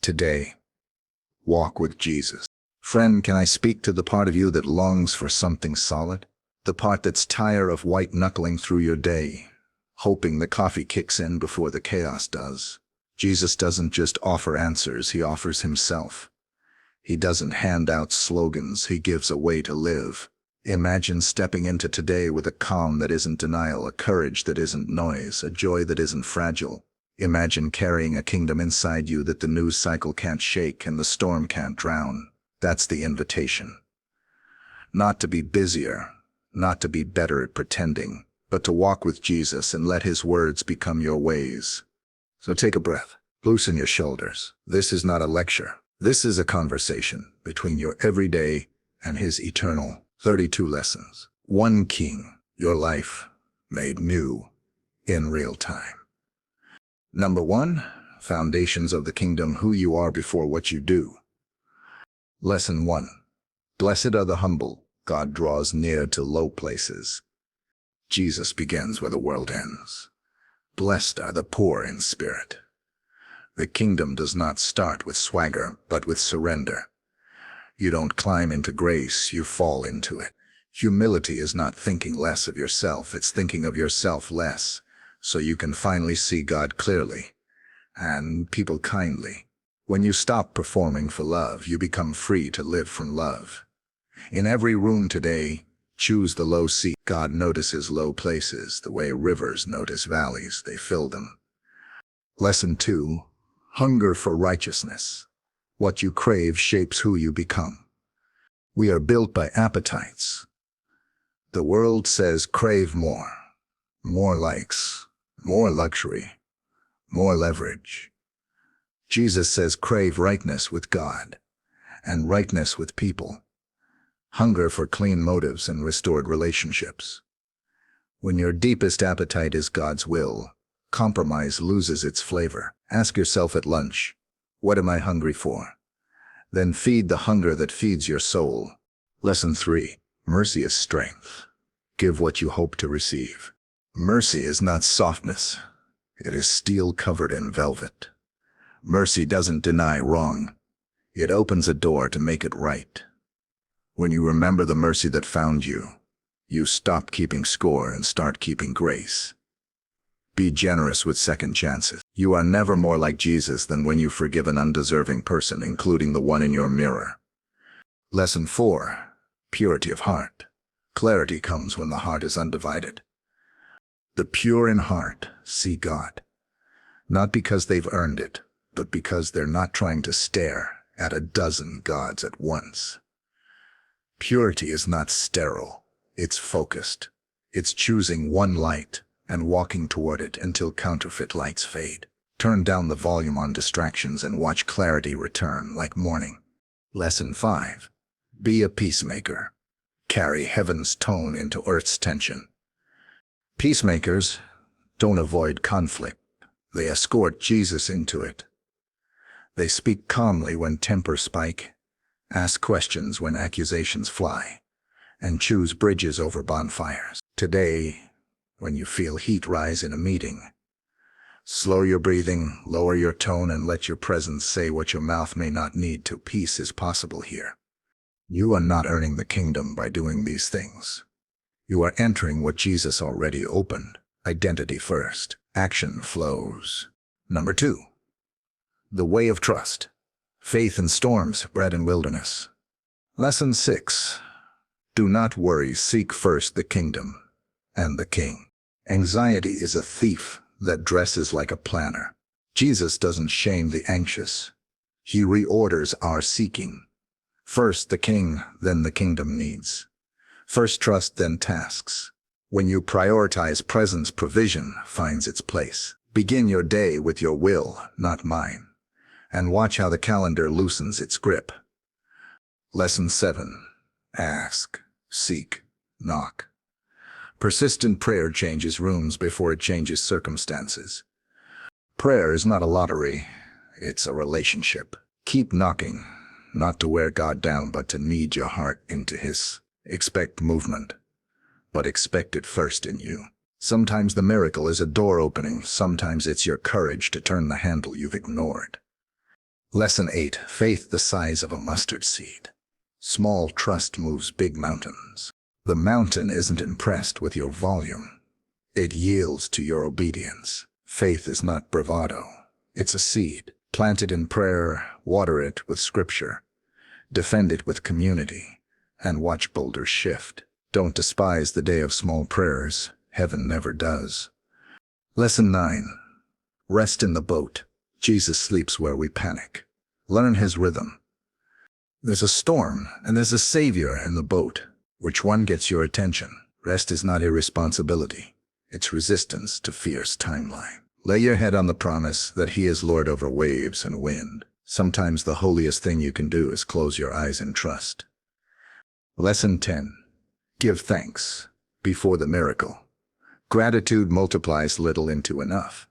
Today, walk with Jesus. Friend, can I speak to the part of you that longs for something solid? The part that's tired of white-knuckling through your day, hoping the coffee kicks in before the chaos does. Jesus doesn't just offer answers, he offers himself. He doesn't hand out slogans, he gives a way to live. Imagine stepping into today with a calm that isn't denial, a courage that isn't noise, a joy that isn't fragile. Imagine carrying a kingdom inside you that the news cycle can't shake and the storm can't drown. That's the invitation. Not to be busier, not to be better at pretending, but to walk with Jesus and let his words become your ways. So take a breath, loosen your shoulders. This is not a lecture. This is a conversation between your everyday and his eternal 32 lessons. One king, your life made new in real time. Number 1, foundations of the kingdom, who you are before what you do. Lesson 1. Blessed are the humble. God draws near to low places. Jesus begins where the world ends. Blessed are the poor in spirit. The kingdom does not start with swagger, but with surrender. You don't climb into grace, you fall into it. Humility is not thinking less of yourself, it's thinking of yourself less, so you can finally see God clearly, and people kindly. When you stop performing for love, you become free to live from love. In every room today, choose the low seat. God notices low places the way rivers notice valleys, they fill them. Lesson 2. Hunger for righteousness. What you crave shapes who you become. We are built by appetites. The world says crave more. More likes, more luxury, more leverage. Jesus says crave rightness with God and rightness with people. Hunger for clean motives and restored relationships. When your deepest appetite is God's will, compromise loses its flavor. Ask yourself at lunch, what am I hungry for? Then feed the hunger that feeds your soul. Lesson 3. Mercy is strength. Give what you hope to receive. Mercy is not softness. It is steel covered in velvet. Mercy doesn't deny wrong. It opens a door to make it right. When you remember the mercy that found you, you stop keeping score and start keeping grace. Be generous with second chances. You are never more like Jesus than when you forgive an undeserving person, including the one in your mirror. Lesson 4. Purity of heart. Clarity comes when the heart is undivided. The pure in heart see God, not because they've earned it, but because they're not trying to stare at a dozen gods at once. Purity is not sterile, it's focused. It's choosing one light and walking toward it until counterfeit lights fade. Turn down the volume on distractions and watch clarity return like morning. Lesson 5. Be a peacemaker. Carry heaven's tone into earth's tension. Peacemakers don't avoid conflict. They escort Jesus into it. They speak calmly when tempers spike, ask questions when accusations fly, and choose bridges over bonfires. Today, when you feel heat rise in a meeting, slow your breathing, lower your tone, and let your presence say what your mouth may not need to. Peace is possible here. You are not earning the kingdom by doing these things. You are entering what Jesus already opened. Identity first. Action flows. Number 2. The way of trust. Faith in storms, bread in wilderness. Lesson 6. Do not worry, seek first the kingdom and the king. Anxiety is a thief that dresses like a planner. Jesus doesn't shame the anxious. He reorders our seeking. First the king, then the kingdom needs. First trust, then tasks. When you prioritize presence, provision finds its place. Begin your day with your will, not mine, and watch how the calendar loosens its grip. Lesson 7. Ask, seek, knock. Persistent prayer changes rooms before it changes circumstances. Prayer is not a lottery, it's a relationship. Keep knocking, not to wear God down, but to knead your heart into his. Expect movement, but expect it first in you. Sometimes the miracle is a door opening, sometimes it's your courage to turn the handle you've ignored. Lesson 8. Faith the size of a mustard seed. Small trust moves big mountains. The mountain isn't impressed with your volume. It yields to your obedience. Faith is not bravado. It's a seed. Plant it in prayer, water it with scripture, defend it with community, and watch boulders shift. Don't despise the day of small prayers. Heaven never does. Lesson 9. Rest in the boat. Jesus sleeps where we panic. Learn his rhythm. There's a storm, and there's a savior in the boat. Which one gets your attention? Rest is not irresponsibility. It's resistance to fierce timeline. Lay your head on the promise that he is Lord over waves and wind. Sometimes the holiest thing you can do is close your eyes and trust. Lesson 10. Give thanks before the miracle. Gratitude multiplies little into enough.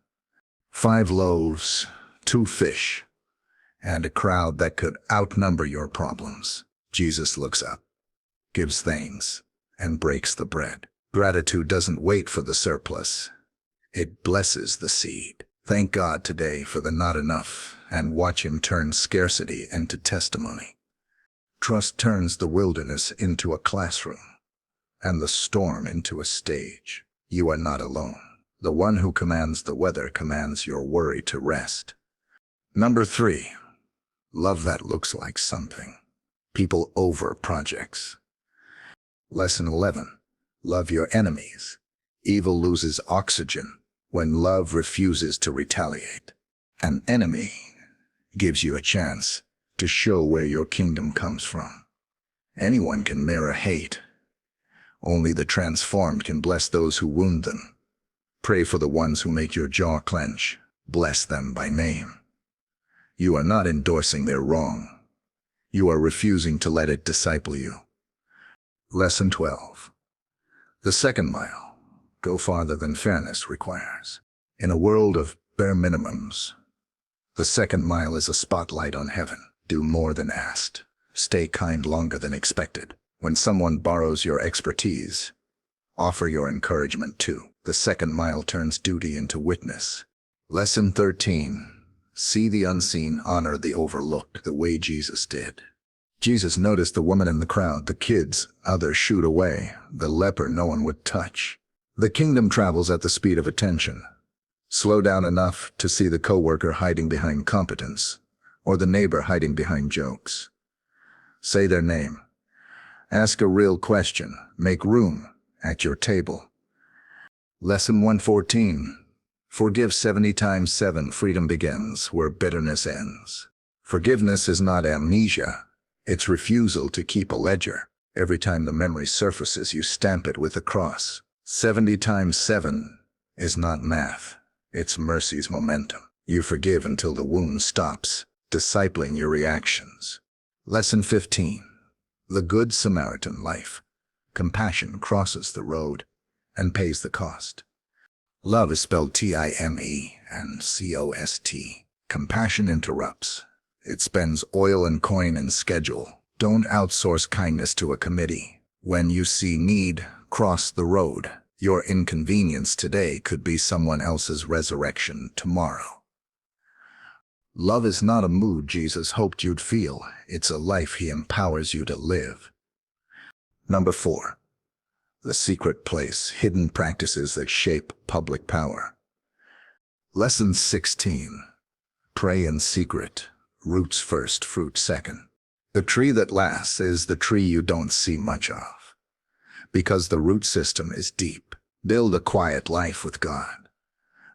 5 loaves, 2 fish, and a crowd that could outnumber your problems. Jesus looks up, gives thanks, and breaks the bread. Gratitude doesn't wait for the surplus. It blesses the seed. Thank God today for the not enough, and watch him turn scarcity into testimony. Trust turns the wilderness into a classroom, and the storm into a stage. You are not alone. The one who commands the weather commands your worry to rest. Number 3. Love that looks like something. People over projects. Lesson 11. Love your enemies. Evil loses oxygen when love refuses to retaliate. An enemy gives you a chance to show where your kingdom comes from. Anyone can mirror hate. Only the transformed can bless those who wound them. Pray for the ones who make your jaw clench. Bless them by name. You are not endorsing their wrong. You are refusing to let it disciple you. Lesson 12. The second mile. Go farther than fairness requires. In a world of bare minimums, the second mile is a spotlight on heaven. Do more than asked. Stay kind longer than expected. When someone borrows your expertise, offer your encouragement too. The second mile turns duty into witness. Lesson 13. See the unseen, honor the overlooked, the way Jesus did. Jesus noticed the woman in the crowd, the kids, others shooed away, the leper no one would touch. The kingdom travels at the speed of attention. Slow down enough to see the coworker hiding behind competence, or the neighbor hiding behind jokes. Say their name. Ask a real question. Make room at your table. Lesson 114. Forgive 70 times 7. Freedom begins where bitterness ends. Forgiveness is not amnesia. It's refusal to keep a ledger. Every time the memory surfaces, you stamp it with a cross. 70 times 7 is not math. It's mercy's momentum. You forgive until the wound stops, discipling your reactions. Lesson 15. The Good Samaritan life. Compassion crosses the road and pays the cost. Love is spelled T-I-M-E and C-O-S-T. Compassion interrupts. It spends oil and coin and schedule. Don't outsource kindness to a committee. When you see need, cross the road. Your inconvenience today could be someone else's resurrection tomorrow. Love is not a mood Jesus hoped you'd feel. It's a life he empowers you to live. Number 4. The secret place. Hidden practices that shape public power. Lesson 16. Pray in secret. Roots first, fruit second. The tree that lasts is the tree you don't see much of, because the root system is deep. Build a quiet life with God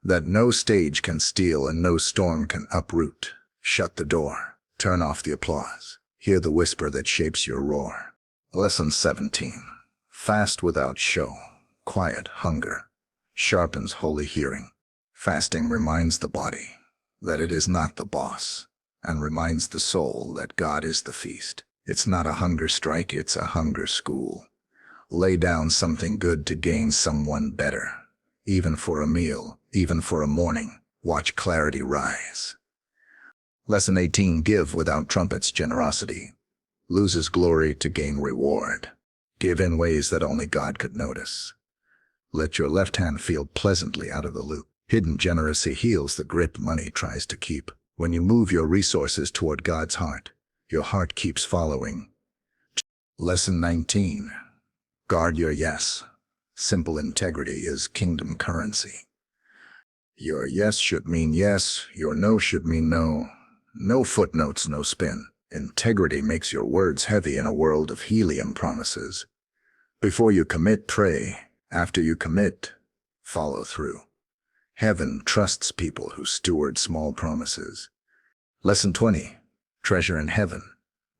that no stage can steal and no storm can uproot. Shut the door. Turn off the applause. Hear the whisper that shapes your roar. Lesson 17. Fast without show. Quiet hunger sharpens holy hearing. Fasting reminds the body that it is not the boss, and reminds the soul that God is the feast. It's not a hunger strike, it's a hunger school. Lay down something good to gain someone better. Even for a meal, even for a morning, watch clarity rise. Lesson 18. Give without trumpets. Generosity loses glory to gain reward. Give in ways that only God could notice. Let your left hand feel pleasantly out of the loop. Hidden generosity heals the grip money tries to keep. When you move your resources toward God's heart, your heart keeps following. Lesson 19. Guard your yes. Simple integrity is kingdom currency. Your yes should mean yes, your no should mean no. No footnotes, no spin. Integrity makes your words heavy in a world of helium promises. Before you commit, pray. After you commit, follow through. Heaven trusts people who steward small promises. Lesson 20. Treasure in heaven.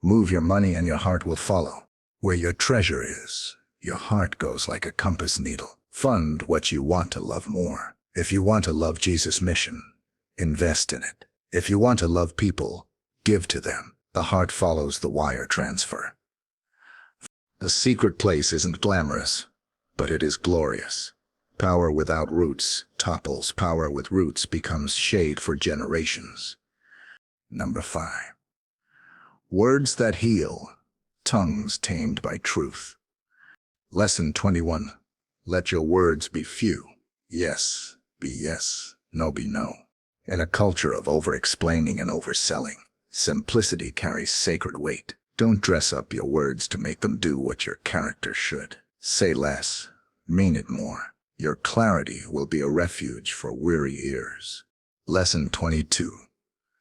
Move your money and your heart will follow. Where your treasure is, your heart goes like a compass needle. Fund what you want to love more. If you want to love Jesus' mission, invest in it. If you want to love people, give to them. The heart follows the wire transfer. The secret place isn't glamorous, but it is glorious. Power without roots topples. Power with roots becomes shade for generations. Number 5. Words that heal. Tongues tamed by truth. Lesson 21. Let your words be few. Yes, be yes. No, be no. In a culture of over-explaining and overselling, simplicity carries sacred weight. Don't dress up your words to make them do what your character should. Say less, mean it more. Your clarity will be a refuge for weary ears. Lesson 22.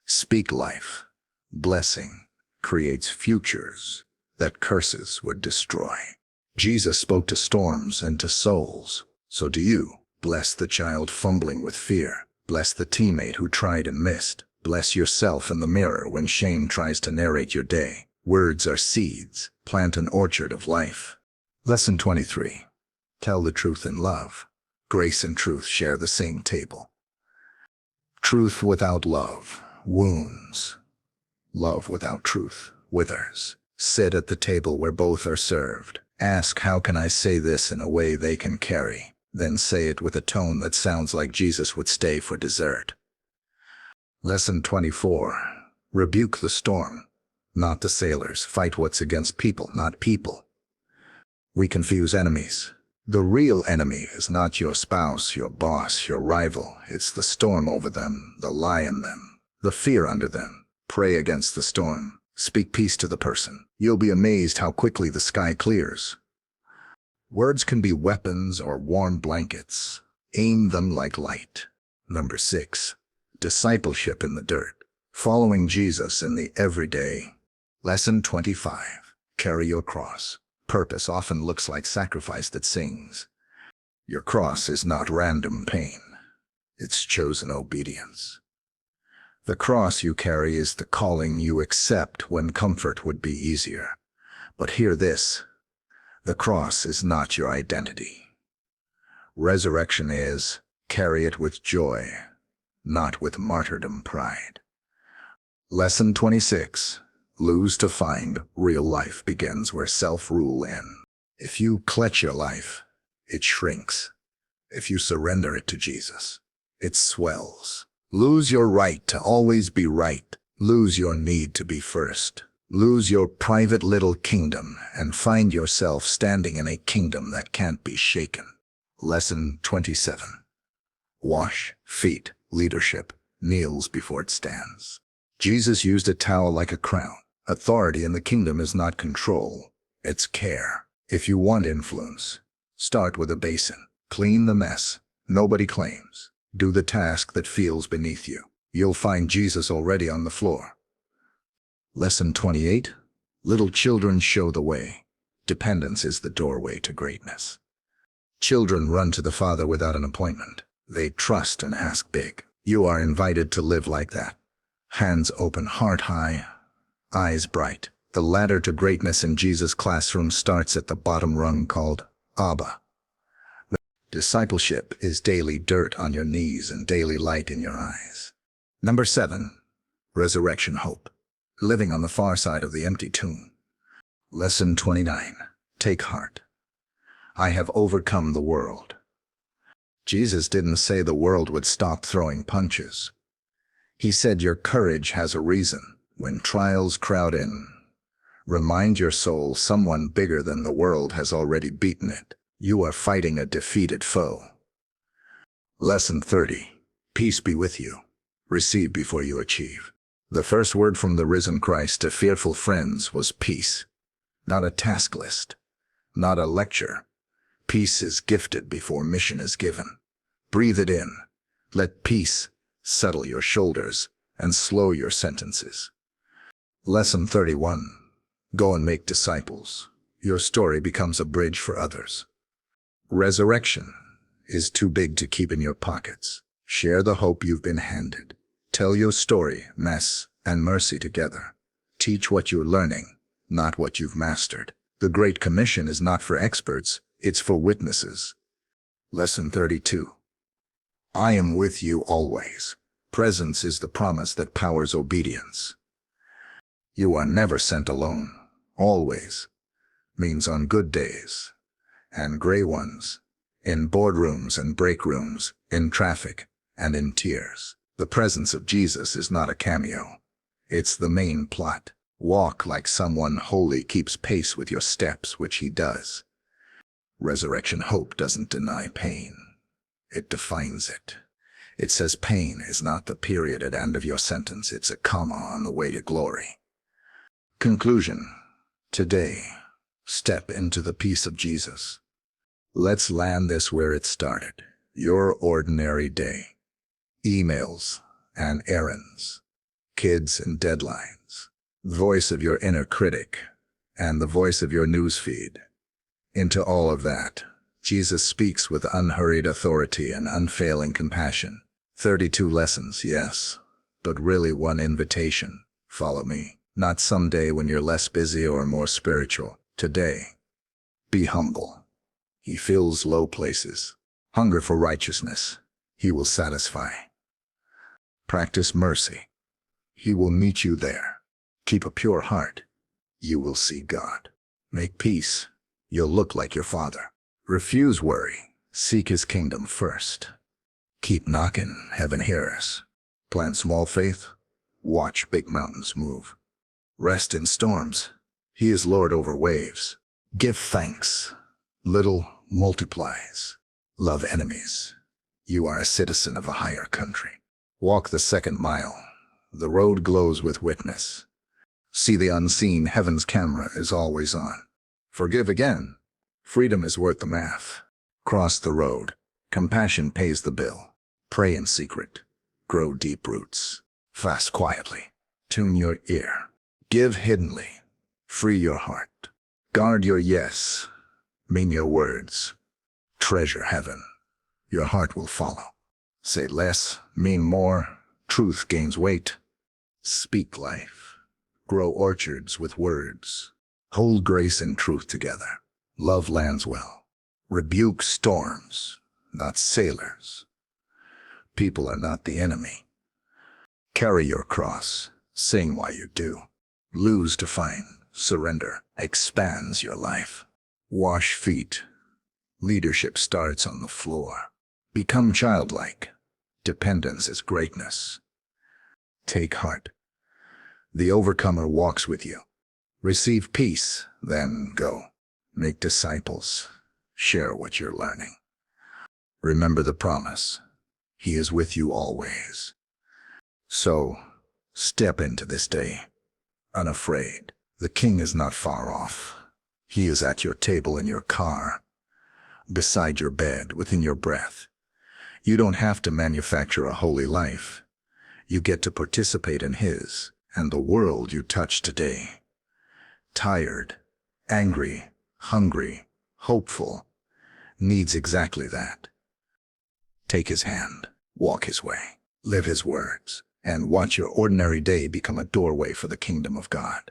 Speak life. Blessing creates futures that curses would destroy. Jesus spoke to storms and to souls. So do you. Bless the child fumbling with fear. Bless the teammate who tried and missed. Bless yourself in the mirror when shame tries to narrate your day. Words are seeds. Plant an orchard of life. Lesson 23. Tell the truth in love. Grace and truth share the same table. Truth without love wounds. Love without truth withers. Sit at the table where both are served. Ask, how can I say this in a way they can carry? Then say it with a tone that sounds like Jesus would stay for dessert. Lesson 24. Rebuke the storm, not the sailors. Fight what's against people, not people. We confuse enemies. The real enemy is not your spouse, your boss, your rival. It's the storm over them, the lie in them, the fear under them. Pray against the storm. Speak peace to the person. You'll be amazed how quickly the sky clears. Words can be weapons or warm blankets. Aim them like light. Number 6. Discipleship in the dirt. Following Jesus in the everyday. Lesson 25. Carry your cross. Purpose often looks like sacrifice that sings. Your cross is not random pain. It's chosen obedience. The cross you carry is the calling you accept when comfort would be easier. But hear this. The cross is not your identity. Resurrection is. Carry it with joy, not with martyrdom pride. Lesson 26. Lose to find. Real life begins where self-rule ends. If you clutch your life, it shrinks. If you surrender it to Jesus, it swells. Lose your right to always be right. Lose your need to be first. Lose your private little kingdom and find yourself standing in a kingdom that can't be shaken. Lesson 27. Wash feet. Leadership kneels before it stands. Jesus used a towel like a crown. Authority in the kingdom is not control, it's care. If you want influence, start with a basin. Clean the mess nobody claims. Do the task that feels beneath you. You'll find Jesus already on the floor. Lesson 28. Little children show the way. Dependence is the doorway to greatness. Children run to the Father without an appointment. They trust and ask big. You are invited to live like that. Hands open, heart high, eyes bright. The ladder to greatness in Jesus' classroom starts at the bottom rung called Abba. Discipleship is daily dirt on your knees and daily light in your eyes. Number 7. Resurrection hope. Living on the far side of the empty tomb. Lesson 29. Take heart. I have overcome the world. Jesus didn't say the world would stop throwing punches. He said your courage has a reason. When trials crowd in, remind your soul someone bigger than the world has already beaten it. You are fighting a defeated foe. Lesson 30. Peace be with you. Receive before you achieve. The first word from the risen Christ to fearful friends was peace. Not a task list, not a lecture. Peace is gifted before mission is given. Breathe it in. Let peace settle your shoulders and slow your sentences. Lesson 31. Go and make disciples. Your story becomes a bridge for others. Resurrection is too big to keep in your pockets. Share the hope you've been handed. Tell your story, mess and mercy together. Teach what you're learning, not what you've mastered. The Great Commission is not for experts, it's for witnesses. Lesson 32. I am with you always. Presence is the promise that powers obedience. You are never sent alone. Always means on good days and gray ones, in boardrooms and break rooms, in traffic and in tears. The presence of Jesus is not a cameo. It's the main plot. Walk like someone holy keeps pace with your steps, which he does. Resurrection hope doesn't deny pain. It defines it. It says pain is not the period at end of your sentence. It's a comma on the way to glory. Conclusion. Today, step into the peace of Jesus. Let's land this where it started. Your ordinary day. Emails and errands. Kids and deadlines. Voice of your inner critic and the voice of your newsfeed. Into all of that, Jesus speaks with unhurried authority and unfailing compassion. 32 lessons, yes, but really one invitation. Follow me. Not someday when you're less busy or more spiritual. Today. Be humble. He fills low places. Hunger for righteousness. He will satisfy. Practice mercy. He will meet you there. Keep a pure heart. You will see God. Make peace. You'll look like your Father. Refuse worry. Seek his kingdom first. Keep knocking. Heaven hears. Plant small faith. Watch big mountains move. Rest in storms. He is Lord over waves. Give thanks. Little multiplies. Love enemies. You are a citizen of a higher country. Walk the second mile. The road glows with witness. See the unseen. Heaven's camera is always on. Forgive again. Freedom is worth the math. Cross the road. Compassion pays the bill. Pray in secret. Grow deep roots. Fast quietly. Tune your ear. Give hiddenly. Free your heart. Guard your yes. Mean your words. Treasure heaven. Your heart will follow. Say less, mean more. Truth gains weight. Speak life. Grow orchards with words. Hold grace and truth together. Love lands well. Rebuke storms, not sailors. People are not the enemy. Carry your cross. Sing while you do. Lose to find. Surrender expands your life. Wash feet. Leadership starts on the floor. Become childlike. Dependence is greatness. Take heart. The overcomer walks with you. Receive peace, then go. Make disciples. Share what you're learning. Remember the promise. He is with you always. So, step into this day, unafraid. The King is not far off. He is at your table in your car, beside your bed, within your breath. You don't have to manufacture a holy life. You get to participate in his, and the world you touch today. Tired, angry, hungry, hopeful, needs exactly that. Take his hand, walk his way, live his words, and watch your ordinary day become a doorway for the kingdom of God.